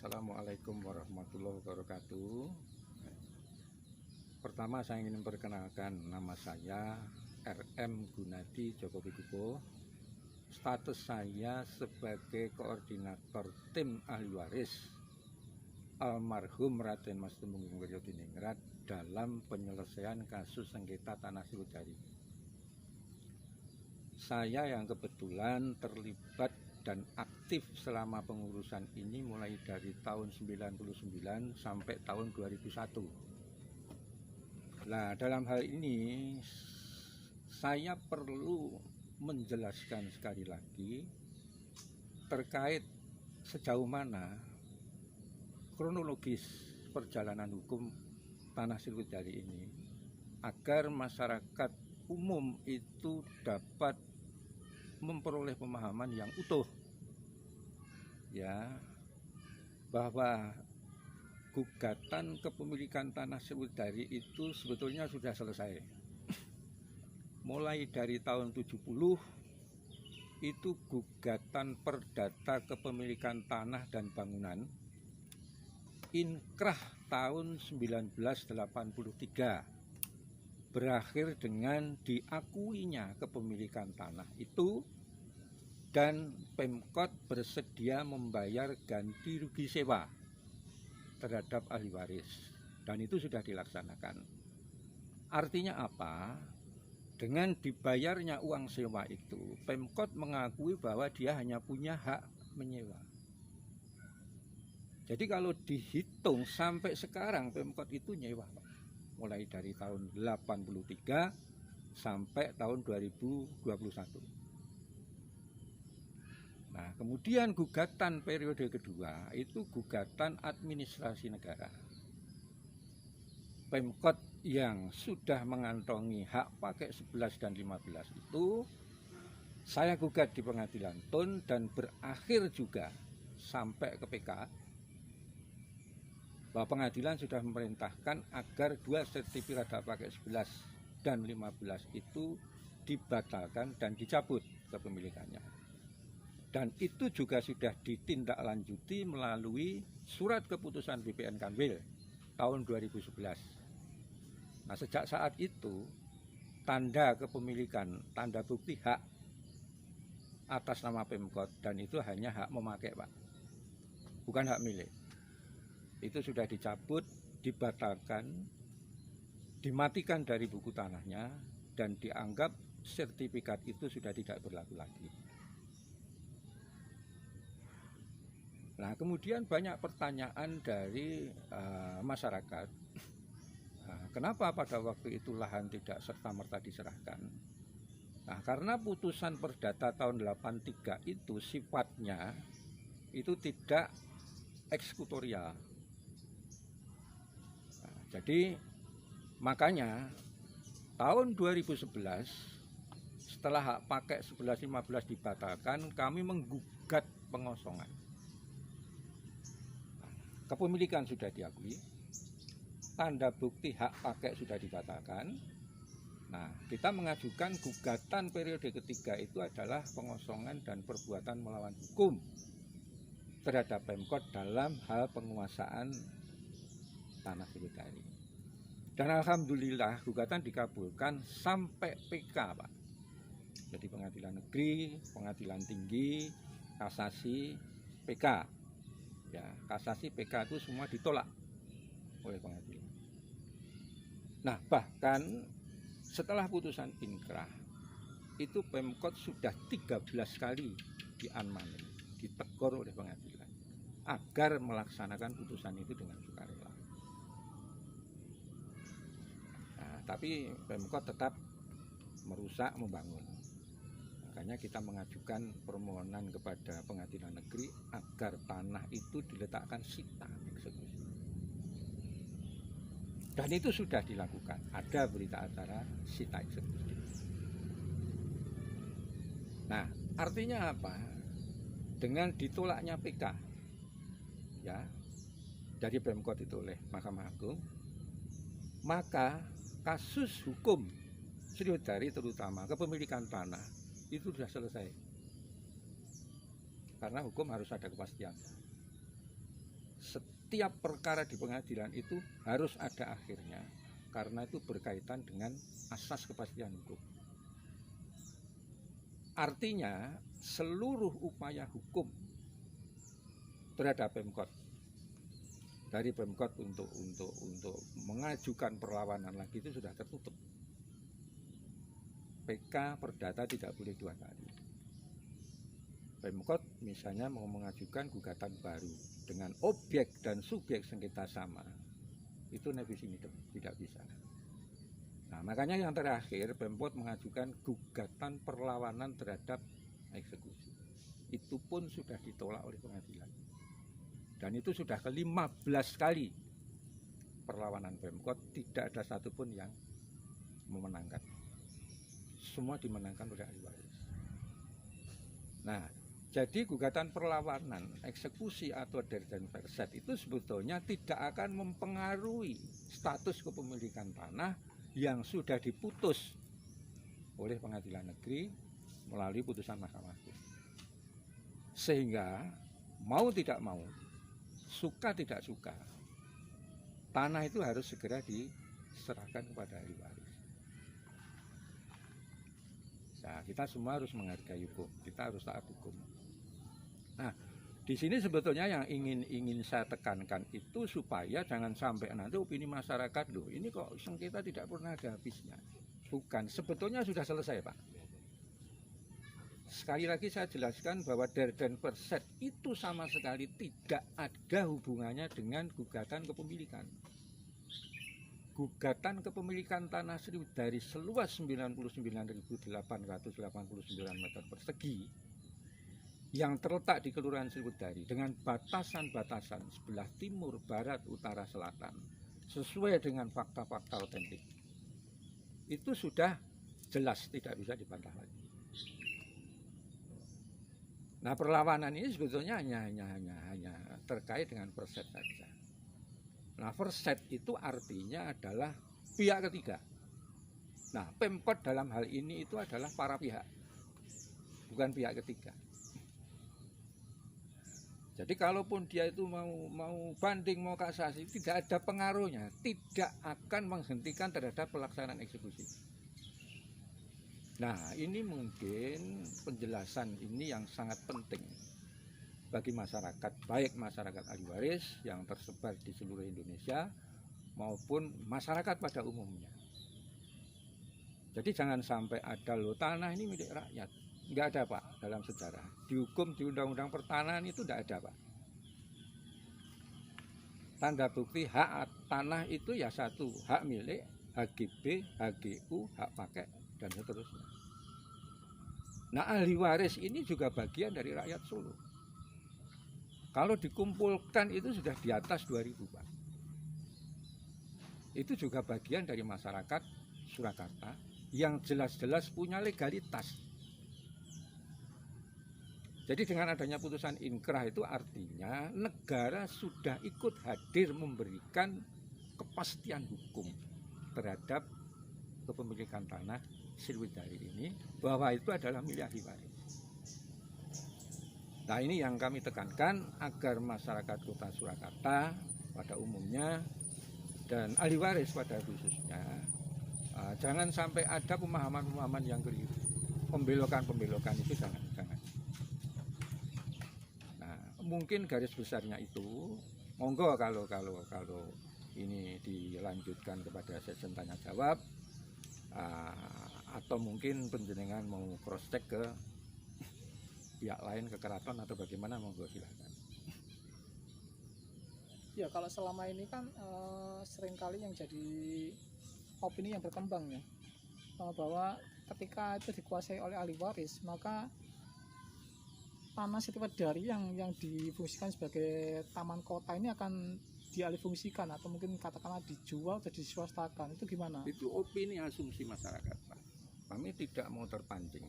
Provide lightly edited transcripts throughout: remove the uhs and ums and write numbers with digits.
Assalamualaikum warahmatullahi wabarakatuh. Pertama saya ingin memperkenalkan, nama saya RM Gunadi Joko Widodo. Status saya sebagai koordinator tim ahli waris almarhum Raden Mas Temenggung Wiryodiningrat dalam penyelesaian kasus sengketa tanah Sriwedari. Saya yang kebetulan terlibat dan aktif selama pengurusan ini mulai dari tahun 99 sampai tahun 2001. Nah, dalam hal ini saya perlu menjelaskan sekali lagi terkait sejauh mana kronologis perjalanan hukum tanah Sriwedari ini agar masyarakat umum itu dapat memperoleh pemahaman yang utuh, ya, bahwa gugatan kepemilikan tanah Sriwedari itu sebetulnya sudah selesai. Mulai dari tahun 70 itu gugatan perdata kepemilikan tanah dan bangunan, inkrah tahun 1983, berakhir dengan diakuinya kepemilikan tanah itu dan Pemkot bersedia membayar ganti rugi sewa terhadap ahli waris, dan itu sudah dilaksanakan. Artinya apa? Dengan dibayarnya uang sewa itu, Pemkot mengakui bahwa dia hanya punya hak menyewa. Jadi kalau dihitung sampai sekarang Pemkot itu nyewa, Pak, mulai dari tahun 83 sampai tahun 2021. Nah, kemudian gugatan periode kedua itu gugatan administrasi negara. Pemkot yang sudah mengantongi hak pakai 11 dan 15 itu saya gugat di pengadilan Tun dan berakhir juga sampai ke PK, bahwa pengadilan sudah memerintahkan agar dua sertifikat hak pakai 11 dan 15 itu dibatalkan dan dicabut kepemilikannya. Dan itu juga sudah ditindaklanjuti melalui surat keputusan BPN Kanwil tahun 2011. Nah, sejak saat itu tanda kepemilikan, tanda bukti hak atas nama Pemkot, dan itu hanya hak memakai, Pak, bukan hak milik. Itu sudah dicabut, dibatalkan, dimatikan dari buku tanahnya, dan dianggap sertifikat itu sudah tidak berlaku lagi. Nah, kemudian banyak pertanyaan dari masyarakat, kenapa pada waktu itu lahan tidak serta-merta diserahkan? Nah, karena putusan perdata tahun 83 itu sifatnya itu tidak eksekutorial. Jadi makanya tahun 2011 setelah hak pakai 11-15 dibatalkan, kami menggugat pengosongan. Kepemilikan sudah diakui, tanda bukti hak pakai sudah dibatalkan. Nah, kita mengajukan gugatan periode ketiga itu adalah pengosongan dan perbuatan melawan hukum terhadap Pemkot dalam hal penguasaan tanah Sriwedari. Dan alhamdulillah gugatan dikabulkan sampai PK, Pak. Jadi pengadilan negeri, pengadilan tinggi, kasasi, PK. Ya, kasasi, PK itu semua ditolak oleh pengadilan. Nah, bahkan setelah putusan inkrah itu Pemkot sudah 13 kali dianmani, ditegur oleh pengadilan agar melaksanakan putusan itu dengan sukarela. Tapi Pemkot tetap merusak membangun. Makanya kita mengajukan permohonan kepada pengadilan negeri agar tanah itu diletakkan sita eksekusi. Dan itu sudah dilakukan. Ada berita acara sita eksekusi. Nah, artinya apa? Dengan ditolaknya PK, ya, dari Pemkot itu oleh Mahkamah Agung, maka kasus hukum Sriwedari terutama kepemilikan tanah itu sudah selesai. Karena hukum harus ada kepastian. setiap perkara di pengadilan itu harus ada akhirnya, karena itu berkaitan dengan asas kepastian hukum. Artinya seluruh upaya hukum terhadap Pemkot, dari Pemkot untuk mengajukan perlawanan lagi itu sudah tertutup. PK Perdata tidak boleh 2 kali. Pemkot misalnya mau mengajukan gugatan baru dengan objek dan subjek sengketa sama, itu nebis ini tidak bisa. Nah, makanya yang terakhir Pemkot mengajukan gugatan perlawanan terhadap eksekusi. Itu pun sudah ditolak oleh pengadilan. Dan itu sudah ke-15 kali perlawanan Pemkot, tidak ada satupun yang memenangkan. Semua dimenangkan oleh ahli waris. Nah, jadi gugatan perlawanan eksekusi atau derden verset itu sebetulnya tidak akan mempengaruhi status kepemilikan tanah yang sudah diputus oleh pengadilan negeri melalui putusan Mahkamah Agung. Sehingga mau tidak mau, suka tidak suka, tanah itu harus segera diserahkan kepada ahli waris. Nah, kita semua harus menghargai hukum, kita harus taat hukum. Nah, di sini sebetulnya yang ingin saya tekankan itu supaya jangan sampai nanti opini masyarakat, loh ini kok sengketa tidak pernah ada habisnya. Bukan, sebetulnya sudah selesai, Pak. Sekali lagi saya jelaskan bahwa derden verset itu sama sekali tidak ada hubungannya dengan gugatan kepemilikan. Gugatan kepemilikan tanah Sriwedari seluas 99.889 meter persegi yang terletak di Kelurahan Sriwedari dengan batasan-batasan sebelah timur, barat, utara, selatan sesuai dengan fakta-fakta otentik, itu sudah jelas tidak bisa dibantah lagi. Nah, perlawanan ini sebetulnya hanya terkait dengan verset saja. Nah, verset itu artinya adalah pihak ketiga. Nah, Pemkot dalam hal ini itu adalah para pihak, bukan pihak ketiga. Jadi kalaupun dia itu mau banding, mau kasasi, tidak ada pengaruhnya, tidak akan menghentikan terhadap pelaksanaan eksekusi. Nah, ini mungkin penjelasan ini yang sangat penting bagi masyarakat, baik masyarakat ahli waris yang tersebar di seluruh Indonesia maupun masyarakat pada umumnya. Jadi jangan sampai ada loh tanah ini milik rakyat. Enggak ada, Pak, dalam sejarah. Di hukum, di undang-undang pertanahan itu enggak ada, Pak. Tanda bukti hak tanah itu ya satu, hak milik, HGB, HGU, hak pakai, dan seterusnya. Nah, ahli waris ini juga bagian dari rakyat Solo. Kalau dikumpulkan itu sudah di atas 2.000, Pak. Itu juga bagian dari masyarakat Surakarta yang jelas-jelas punya legalitas. Jadi dengan adanya putusan inkrah itu artinya negara sudah ikut hadir memberikan kepastian hukum terhadap kepemilikan tanah Sriwedari ini, bahwa itu adalah milik ahli waris. Nah, ini yang kami tekankan agar masyarakat Kota Surakarta pada umumnya dan ahli waris pada khususnya jangan sampai ada pemahaman-pemahaman yang keliru, pembelokan itu jangan. Nah, mungkin garis besarnya itu, monggo kalau ini dilanjutkan kepada sesi tanya jawab, atau mungkin penjenengan mau cross check ke pihak lain, ke keraton atau bagaimana, monggo silakan. Ya, kalau selama ini kan seringkali yang jadi opini yang berkembang ya, bahwa ketika itu dikuasai oleh ahli waris, maka tanah Sriwedari yang difungsikan sebagai taman kota ini akan dialihfungsikan atau mungkin katakanlah dijual atau diswastakan. Itu gimana? Itu opini asumsi masyarakat, Pak. Kami tidak mau terpancing.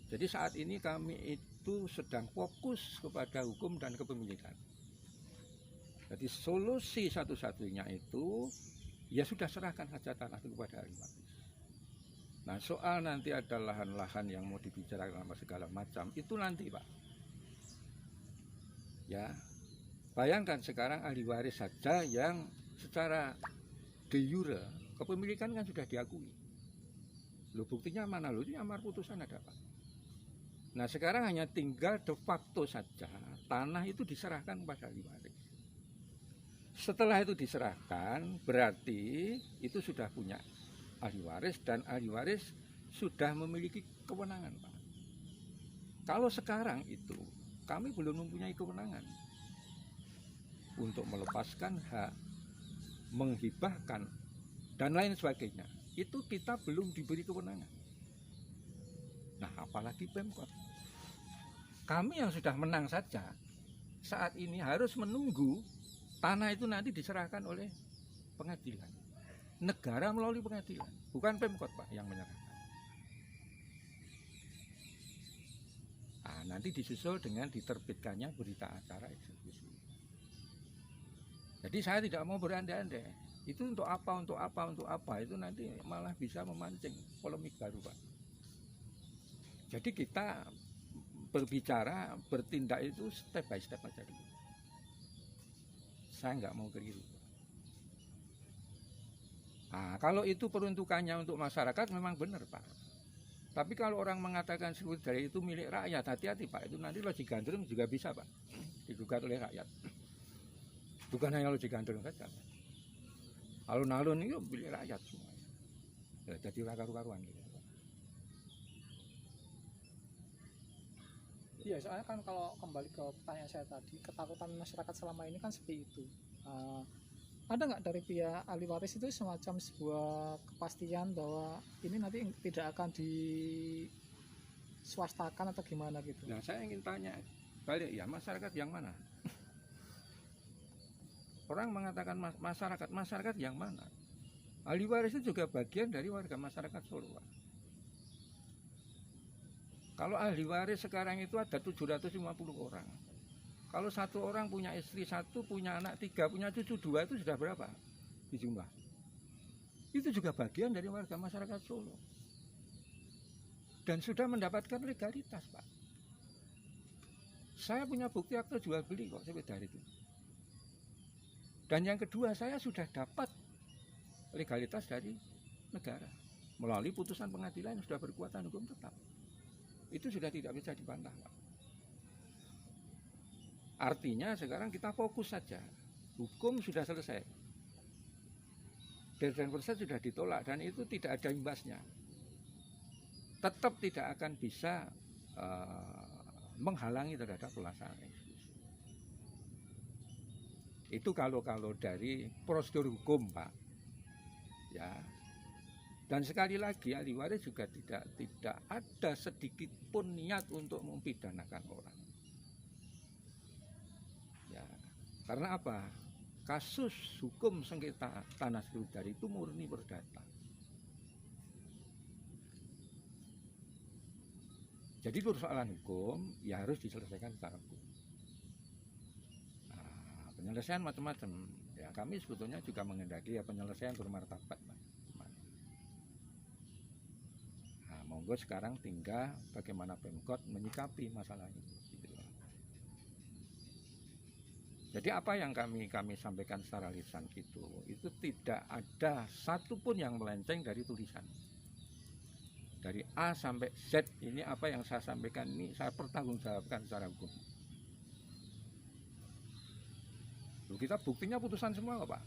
Jadi saat ini kami itu sedang fokus kepada hukum dan kepemilikan. Jadi solusi satu-satunya itu ya sudah serahkan saja tanah itu kepada ahli waris. Nah, soal nanti ada lahan-lahan yang mau dibicarakan segala macam itu nanti, Pak. Ya, Bayangkan sekarang ahli waris saja yang secara de jure kepemilikan kan sudah diakui. Loh, buktinya mana? Loh, ini amar putusan ada apa? Nah, sekarang hanya tinggal de facto saja tanah itu diserahkan kepada ahli waris. Setelah itu diserahkan, berarti itu sudah punya ahli waris dan ahli waris sudah memiliki kewenangan, Pak. Kalau sekarang itu kami belum mempunyai kewenangan untuk melepaskan hak, menghibahkan dan lain sebagainya. Itu kita belum diberi kewenangan. Nah, apalagi Pemkot. Kami yang sudah menang saja saat ini harus menunggu tanah itu nanti diserahkan oleh pengadilan. Negara melalui pengadilan, bukan Pemkot, Pak, yang menyerahkan. Nah, nanti disusul dengan diterbitkannya berita acara eksekusi. Jadi saya tidak mau berandai-andai. Itu untuk apa, itu nanti malah bisa memancing polemik baru, Pak. Jadi kita berbicara, bertindak itu step by step aja dulu. Saya nggak mau keliru. Nah, kalau itu peruntukannya untuk masyarakat memang benar, Pak. Tapi kalau orang mengatakan Sriwijaya itu milik rakyat, hati-hati, Pak. Itu nanti logik gandrung juga bisa, Pak, digugat oleh rakyat. Bukan hanya logik gandrung saja. Alun-alun itu milik rakyat semua. Ya, jadi karu-karuan gitu. Iya, soalnya kan kalau kembali ke pertanyaan saya tadi, ketakutan masyarakat selama ini kan seperti itu. Ada nggak dari pihak ahli waris itu semacam sebuah kepastian bahwa ini nanti tidak akan diswastakan atau gimana gitu? Nah, saya ingin tanya balik, ya, masyarakat yang mana? Orang mengatakan masyarakat yang mana? Ahli waris itu juga bagian dari warga masyarakat Solo, Pak. Kalau ahli waris sekarang itu ada 750 orang. Kalau satu orang punya istri satu, punya anak 3, punya cucu 2, itu sudah berapa di jumlah? Itu juga bagian dari warga masyarakat Solo. Dan sudah mendapatkan legalitas, Pak. Saya punya bukti akte jual beli kok sepeda itu. Dan yang kedua, saya sudah dapat legalitas dari negara melalui putusan pengadilan yang sudah berkekuatan hukum tetap. Itu sudah tidak bisa dibantah, Pak. Artinya sekarang kita fokus saja. Hukum sudah selesai. Deadline proses sudah ditolak dan itu tidak ada imbasnya. Tetap tidak akan bisa menghalangi terhadap pelaksanaan eksekusi. Itu kalau dari prosedur hukum, Pak. Ya. Dan sekali lagi ahli waris juga tidak ada sedikit pun niat untuk mempidanakan orang. Ya, karena apa? Kasus hukum sengketa tanah Sriwijaya itu murni perdata. Jadi persoalan hukum ya harus diselesaikan secara hukum. Nah, penyelesaian macam-macam. Ya, kami sebetulnya juga menghendaki ya penyelesaian bermartabat. Nah, monggo sekarang tinggal bagaimana Pemkot menyikapi masalah itu. Jadi apa yang kami sampaikan secara lisan itu tidak ada satupun yang melenceng dari tulisan. Dari A sampai Z ini apa yang saya sampaikan ini saya pertanggungjawabkan secara hukum. Kita buktinya putusan semua kok, Pak.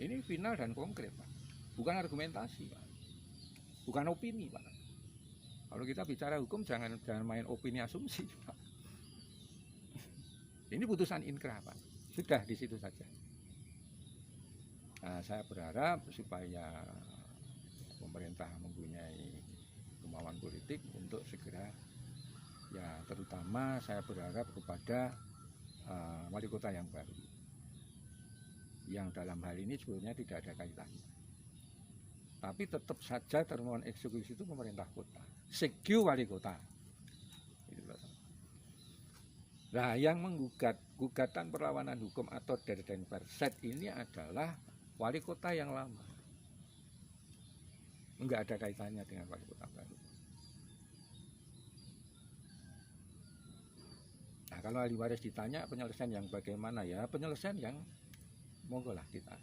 Ini final dan konkret, Pak. Bukan argumentasi, Pak. Bukan opini, Pak. Kalau kita bicara hukum jangan main opini asumsi, Pak. Ini putusan inkrah, Pak. Sudah di situ saja. Nah, saya berharap supaya pemerintah mempunyai kemauan politik untuk segera, ya terutama saya berharap kepada wali kota yang baru, yang dalam hal ini sebetulnya tidak ada kaitannya. Tapi tetap saja termohon eksekusi itu pemerintah kota, sekju wali kota. Nah, yang menggugat gugatan perlawanan hukum atau deadline perset ini adalah wali kota yang lama. Enggak ada kaitannya dengan wali kota baru. Nah, kalau ahli waris ditanya penyelesaian yang bagaimana, ya penyelesaian yang monggo lah kita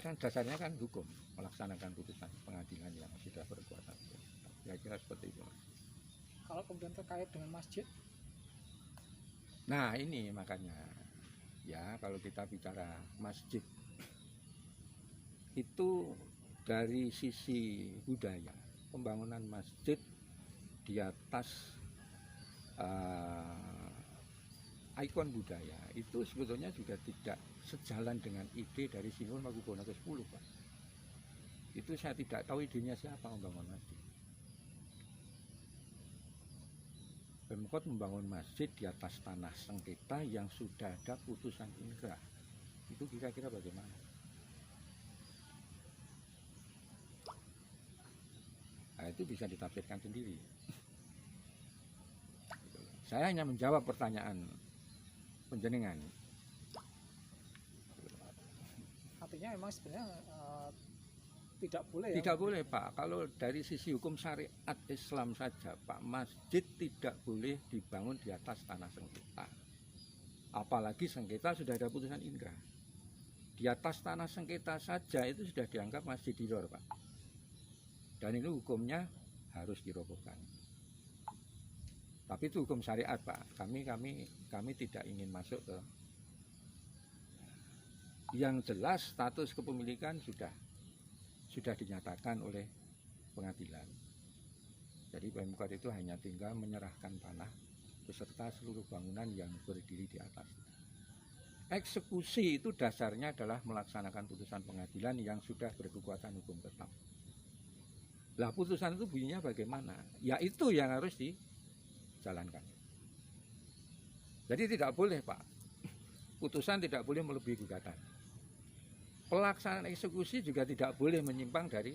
kan dasarnya kan hukum, melaksanakan putusan pengadilan yang sudah berkuasa. Kira-kira seperti itu. Kalau kemudian terkait dengan masjid, nah ini makanya ya, kalau kita bicara masjid itu dari sisi budaya, pembangunan masjid di atas ikon budaya itu sebetulnya juga tidak sejalan dengan ide dari Sinuhun Pakubuwono ke-10, Pak. Itu saya tidak tahu idenya siapa membangun masjid. Pemkot membangun masjid di atas tanah sengketa yang sudah ada putusan inkrah. Itu kira-kira bagaimana? Nah, itu bisa ditafsirkan sendiri. Saya hanya menjawab pertanyaan penjenengan. artinya memang sebenarnya tidak boleh ya. Tidak boleh, Pak. Kalau dari sisi hukum syariat Islam saja, Pak, masjid tidak boleh dibangun di atas tanah sengketa. Apalagi sengketa sudah ada putusan inkrah. Di atas tanah sengketa saja itu sudah dianggap masjid diror, Pak. Dan itu hukumnya harus dirobohkan. Tapi itu hukum syariat, Pak. Kami tidak ingin masuk ke. Yang jelas status kepemilikan sudah dinyatakan oleh pengadilan. Jadi Pemkot itu hanya tinggal menyerahkan tanah beserta seluruh bangunan yang berdiri di atas. Eksekusi itu dasarnya adalah melaksanakan putusan pengadilan yang sudah berkekuatan hukum tetap. Lah putusan itu bunyinya bagaimana? Ya itu yang harus dijalankan. Jadi tidak boleh, Pak. Putusan tidak boleh melebihi gugatan. Pelaksanaan eksekusi juga tidak boleh menyimpang dari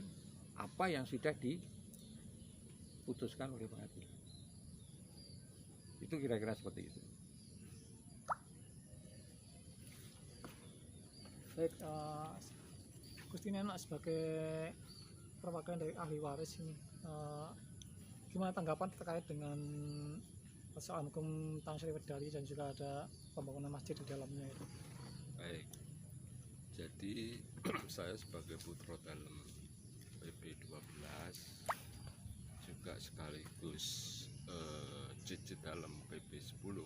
apa yang sudah diputuskan oleh pengadilan. Itu kira-kira seperti itu. Baik, Gusti Nenek sebagai perwakilan dari ahli waris ini, gimana tanggapan terkait dengan persoalan hukum Tangsri Wedari dan juga ada pembangunan masjid di dalamnya itu? Baik, jadi saya sebagai putra dalam PP 12 juga sekaligus cicit dalam PP 10.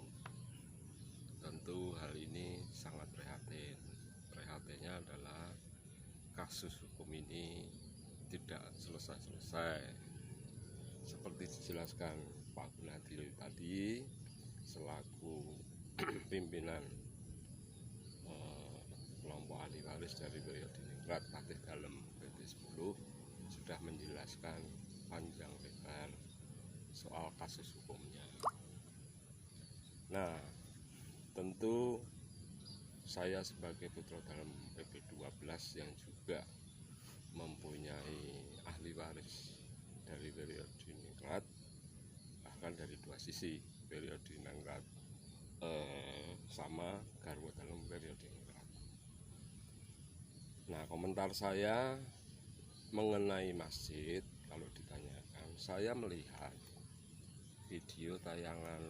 Tentu hal ini sangat prihatin. Prihatinnya adalah kasus hukum ini tidak selesai-selesai. Seperti dijelaskan Pak Gunadi tadi selaku pimpinan kelompok ahli waris dari Periodiningrat Patih Dalem PP 10 sudah menjelaskan panjang lebar soal kasus hukumnya. Nah, tentu saya sebagai putra dalam PP 12 yang juga mempunyai ahli waris dari Periodiningrat, bahkan dari dua sisi, Periodiningrat sama garwa dalam Periodiningrat. Nah, komentar saya mengenai masjid, kalau ditanyakan, saya melihat video tayangan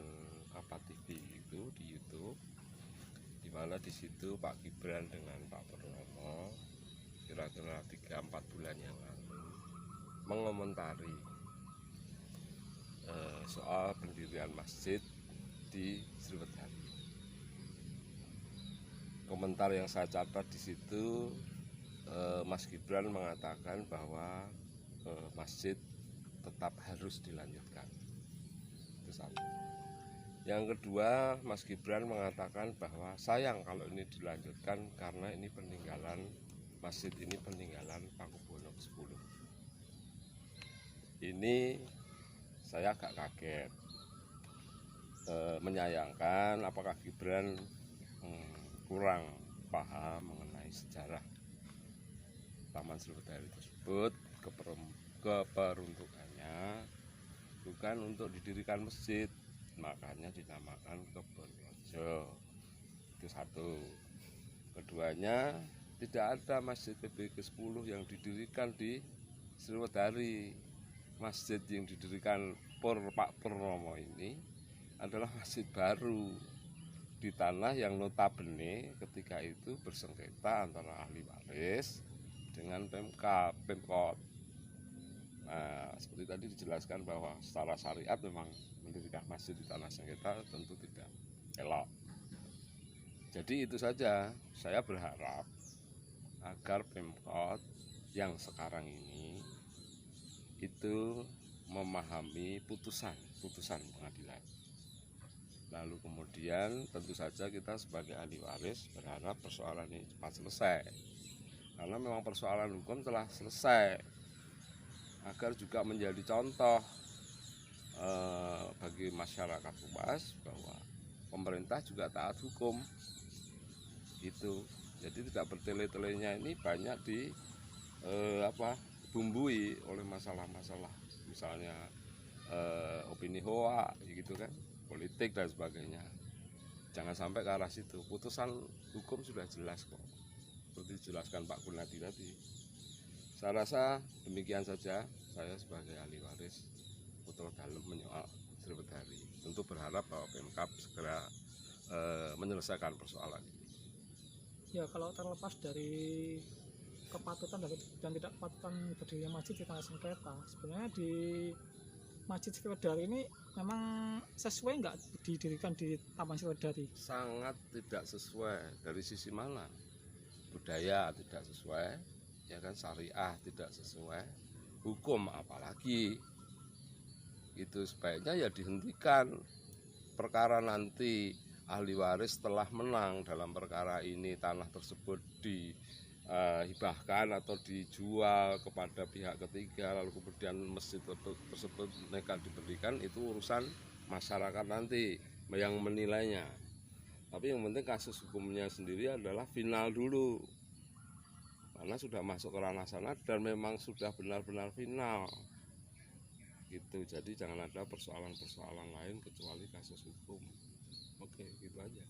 apa TV itu di YouTube, di mana di situ Pak Gibran dengan Pak Purnomo kira-kira 3-4 bulan yang lalu mengomentari soal pendirian masjid di Sriwedari. Komentar yang saya catat di situ, Mas Gibran mengatakan bahwa masjid tetap harus dilanjutkan. Itu satu. Yang kedua, Mas Gibran mengatakan bahwa sayang kalau ini dilanjutkan karena ini peninggalan masjid, ini peninggalan Pakubuwono ke-10. Ini saya agak kaget, menyayangkan apakah Gibran kurang paham mengenai sejarah Taman Sriwedari tersebut. Keperuntukannya bukan untuk didirikan masjid, makanya dinamakan Kebon Rojo. Itu satu. Keduanya, tidak ada masjid PB ke-10 yang didirikan di Sriwedari. Masjid yang didirikan Pak Purnomo ini adalah masjid baru di tanah yang notabene ketika itu bersengketa antara ahli waris dengan Pemkot. Nah, seperti tadi dijelaskan bahwa secara syariat memang mendirikan masjid di tanah sengketa tentu tidak elok. Jadi itu saja, saya berharap agar Pemkot yang sekarang ini itu memahami putusan pengadilan. Lalu kemudian tentu saja kita sebagai ahli waris berharap persoalan ini cepat selesai. Karena memang persoalan hukum telah selesai. Agar juga menjadi contoh bagi masyarakat luas bahwa pemerintah juga taat hukum. Itu. Jadi tidak bertele-telenya ini banyak dibumbui oleh masalah-masalah. Misalnya opini hoa gitu kan, politik dan sebagainya. Jangan sampai ke arah situ. Putusan hukum sudah jelas kok, seperti dijelaskan Pak Gunadi tadi. Saya rasa demikian saja. Saya sebagai ahli waris Putra Dalem menyoal Sriwedari tentu berharap bahwa Pemkab segera menyelesaikan persoalan ini. Ya, kalau terlepas dari kepatutan dan tidak kepatutan berdirinya masjid di tanah sengketa, sebenarnya di Masjid Sriwedari ini memang sesuai nggak didirikan di Taman Sriwedari? Sangat tidak sesuai. Dari sisi mana? Budaya tidak sesuai, ya kan, syariah tidak sesuai, hukum apalagi. Itu sebaiknya ya dihentikan. Perkara nanti ahli waris telah menang dalam perkara ini, tanah tersebut dihibahkan atau dijual kepada pihak ketiga, lalu kemudian masjid tersebut mereka diberikan, itu urusan masyarakat nanti yang menilainya. Tapi yang penting kasus hukumnya sendiri adalah final dulu, karena sudah masuk ke ranah sana dan memang sudah benar-benar final gitu. Jadi jangan ada persoalan-persoalan lain kecuali kasus hukum. Oke, gitu aja.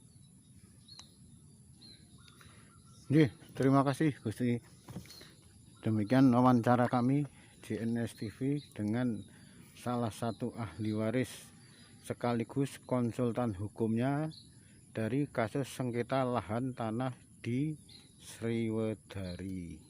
Terima kasih Gusti. Demikian wawancara kami di NSTV dengan salah satu ahli waris sekaligus konsultan hukumnya dari kasus sengketa lahan tanah di Sriwedari.